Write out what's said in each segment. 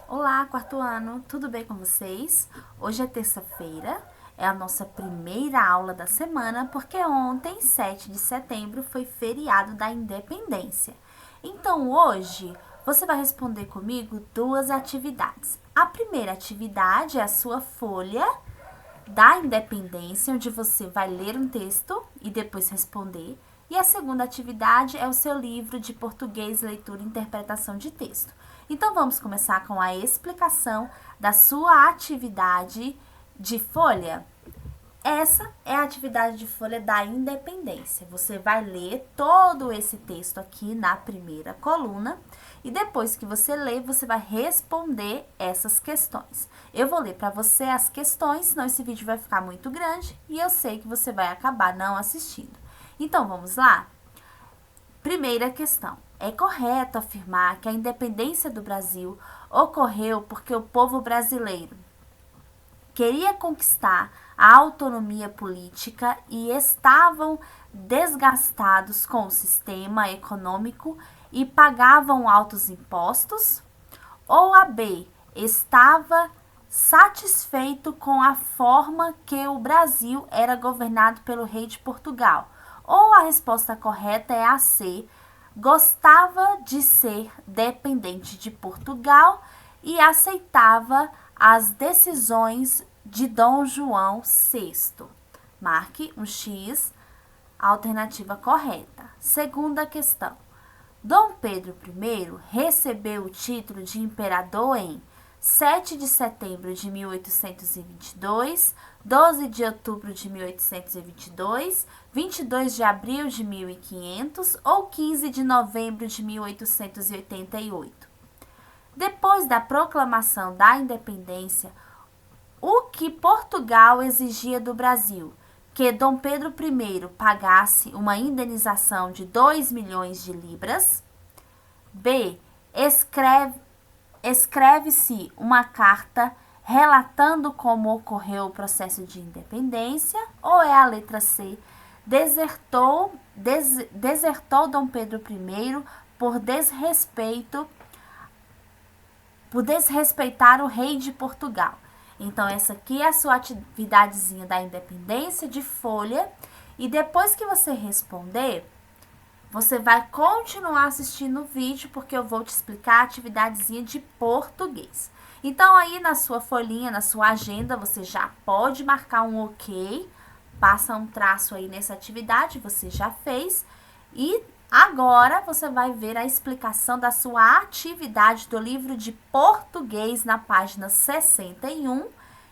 Olá, quarto ano, tudo bem com vocês? Hoje é terça-feira, é a nossa primeira aula da semana, porque ontem, 7 de setembro, foi feriado da Independência. Então, hoje, você vai responder comigo duas atividades. A primeira atividade é a sua folha da Independência, onde você vai ler um texto e depois responder. E a segunda atividade é o seu livro de português, leitura e interpretação de texto. Então, vamos começar com a explicação da sua atividade de folha. Essa é a atividade de folha da Independência. Você vai ler todo esse texto aqui na primeira coluna e depois que você ler, você vai responder essas questões. Eu vou ler para você as questões, senão esse vídeo vai ficar muito grande e eu sei que você vai acabar não assistindo. Então, vamos lá? Primeira questão. É correto afirmar que a independência do Brasil ocorreu porque o povo brasileiro queria conquistar a autonomia política e estavam desgastados com o sistema econômico e pagavam altos impostos? Ou a B, estava satisfeito com a forma que o Brasil era governado pelo rei de Portugal? Ou a resposta correta é a C, gostava de ser dependente de Portugal e aceitava as decisões de Dom João VI. Marque um X, alternativa correta. Segunda questão. Dom Pedro I recebeu o título de imperador em 7 de setembro de 1822, 12 de outubro de 1822, 22 de abril de 1500 ou 15 de novembro de 1888. Depois da proclamação da independência, o que Portugal exigia do Brasil? Que Dom Pedro I pagasse uma indenização de 2 milhões de libras. B. Escreve-se uma carta relatando como ocorreu o processo de independência. Ou é a letra C. Desertou Dom Pedro I por desrespeitar o rei de Portugal. Então, essa aqui é a sua atividadezinha da independência de folha. E depois que você responder, você vai continuar assistindo o vídeo, porque eu vou te explicar a atividadezinha de português. Então, aí na sua folhinha, na sua agenda, você já pode marcar um ok, passa um traço aí nessa atividade, você já fez. E agora você vai ver a explicação da sua atividade do livro de português na página 61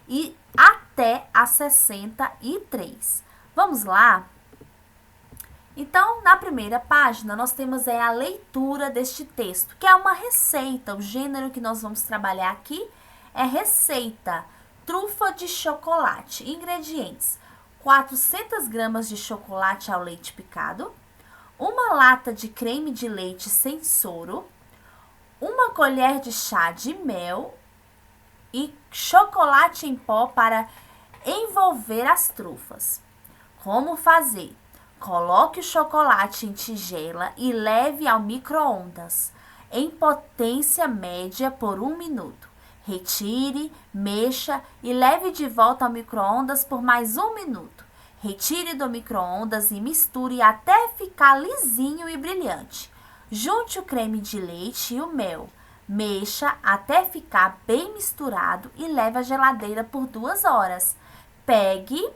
e até a 63. Vamos lá? Então, na primeira página, nós temos a leitura deste texto, que é uma receita. O gênero que nós vamos trabalhar aqui é receita. Trufa de chocolate. Ingredientes: 400 gramas de chocolate ao leite picado, uma lata de creme de leite sem soro, uma colher de chá de mel e chocolate em pó para envolver as trufas. Como fazer? Coloque o chocolate em tigela e leve ao micro-ondas em potência média por 1 minuto. Retire, mexa e leve de volta ao micro-ondas por mais 1 minuto. Retire do micro-ondas e misture até ficar lisinho e brilhante. Junte o creme de leite e o mel. Mexa até ficar bem misturado e leve à geladeira por 2 horas. Pegue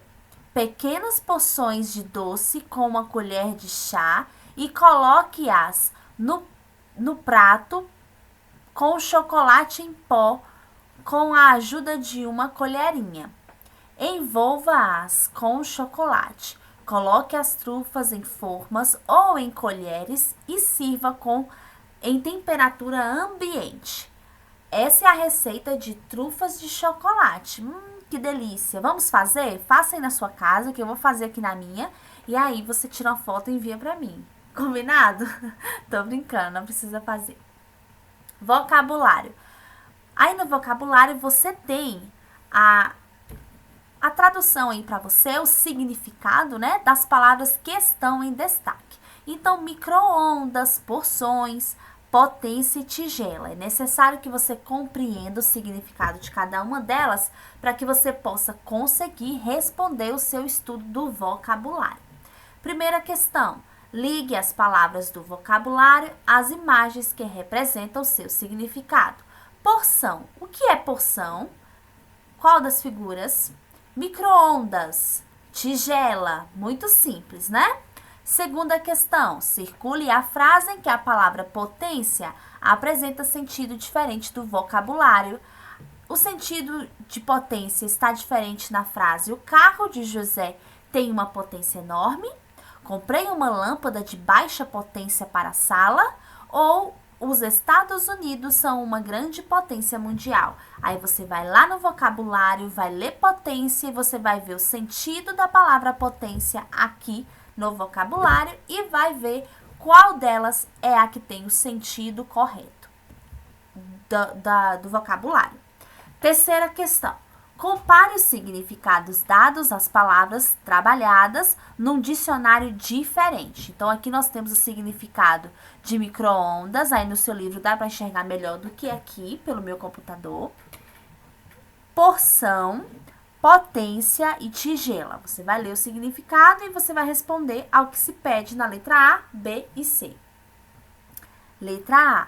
pequenas porções de doce com uma colher de chá e coloque-as no prato com o chocolate em pó com a ajuda de uma colherinha. Envolva-as com o chocolate. Coloque as trufas em formas ou em colheres e sirva em temperatura ambiente. Essa é a receita de trufas de chocolate. Que delícia! Vamos fazer? Faça aí na sua casa, que eu vou fazer aqui na minha. E aí você tira uma foto e envia pra mim. Combinado? Tô brincando, não precisa fazer. Vocabulário. Aí no vocabulário você tem a tradução aí para você, o significado, né, das palavras que estão em destaque. Então, micro-ondas, porções, potência e tigela. É necessário que você compreenda o significado de cada uma delas para que você possa conseguir responder o seu estudo do vocabulário. Primeira questão: ligue as palavras do vocabulário às imagens que representam o seu significado. Porção. O que é porção? Qual das figuras? Micro-ondas, tigela, muito simples, né? Segunda questão: circule a frase em que a palavra potência apresenta sentido diferente do vocabulário. O sentido de potência está diferente na frase: o carro de José tem uma potência enorme. Comprei uma lâmpada de baixa potência para a sala. Ou os Estados Unidos são uma grande potência mundial. Aí você vai lá no vocabulário, vai ler potência e você vai ver o sentido da palavra potência aqui no vocabulário e vai ver qual delas é a que tem o sentido correto do vocabulário. Terceira questão: compare os significados dados às palavras trabalhadas num dicionário diferente. Então, aqui nós temos o significado de micro-ondas. Aí no seu livro dá para enxergar melhor do que aqui, pelo meu computador. Porção, potência e tigela. Você vai ler o significado e você vai responder ao que se pede na letra A, B e C. Letra A: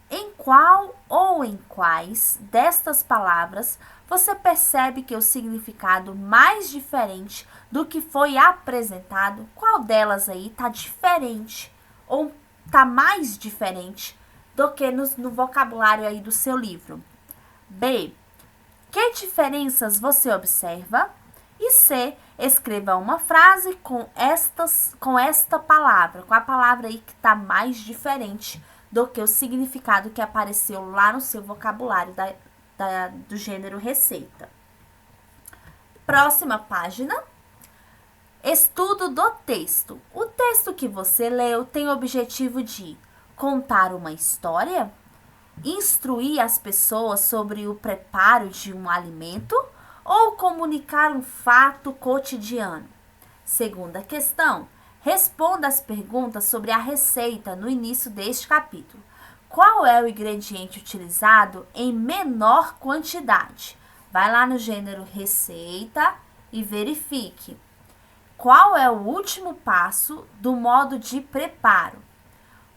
em qual ou em quais destas palavras você percebe que o significado mais diferente do que foi apresentado? Qual delas aí está diferente ou está mais diferente do que no vocabulário aí do seu livro? B: que diferenças você observa? E C: escreva uma frase com esta palavra, com a palavra aí que está mais diferente do que o significado que apareceu lá no seu vocabulário do gênero receita. Próxima página. Estudo do texto. O texto que você leu tem o objetivo de contar uma história, instruir as pessoas sobre o preparo de um alimento ou comunicar um fato cotidiano. Segunda questão: responda as perguntas sobre a receita no início deste capítulo. Qual é o ingrediente utilizado em menor quantidade? Vai lá no gênero receita e verifique. Qual é o último passo do modo de preparo?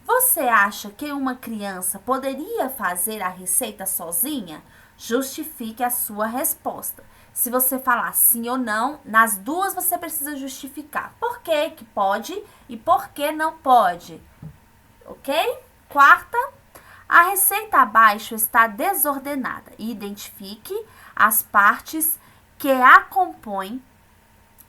Você acha que uma criança poderia fazer a receita sozinha? Justifique a sua resposta. Se você falar sim ou não, nas duas você precisa justificar por que pode e por que não pode. Ok? Quarta: a receita abaixo está desordenada. Identifique as partes que a compõem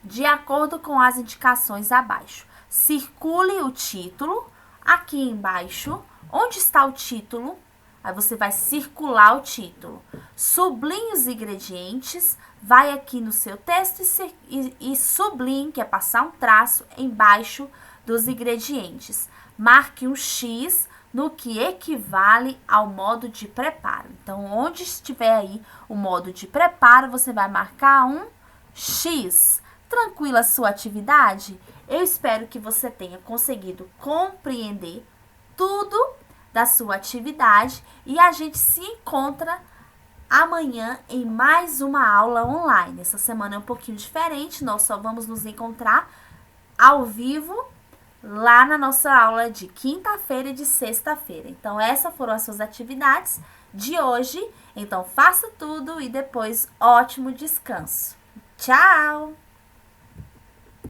de acordo com as indicações abaixo. Circule o título aqui embaixo. Onde está o título? Aí você vai circular o título. Sublinhe os ingredientes. Vai aqui no seu texto e sublinhe, que é passar um traço embaixo dos ingredientes. Marque um X no que equivale ao modo de preparo. Então, onde estiver aí o modo de preparo, você vai marcar um X. Tranquila a sua atividade? Eu espero que você tenha conseguido compreender tudo da sua atividade e a gente se encontra amanhã em mais uma aula online. Essa semana é um pouquinho diferente, nós só vamos nos encontrar ao vivo lá na nossa aula de quinta-feira e de sexta-feira. Então, essas foram as suas atividades de hoje. Então, faça tudo e depois ótimo descanso. Tchau!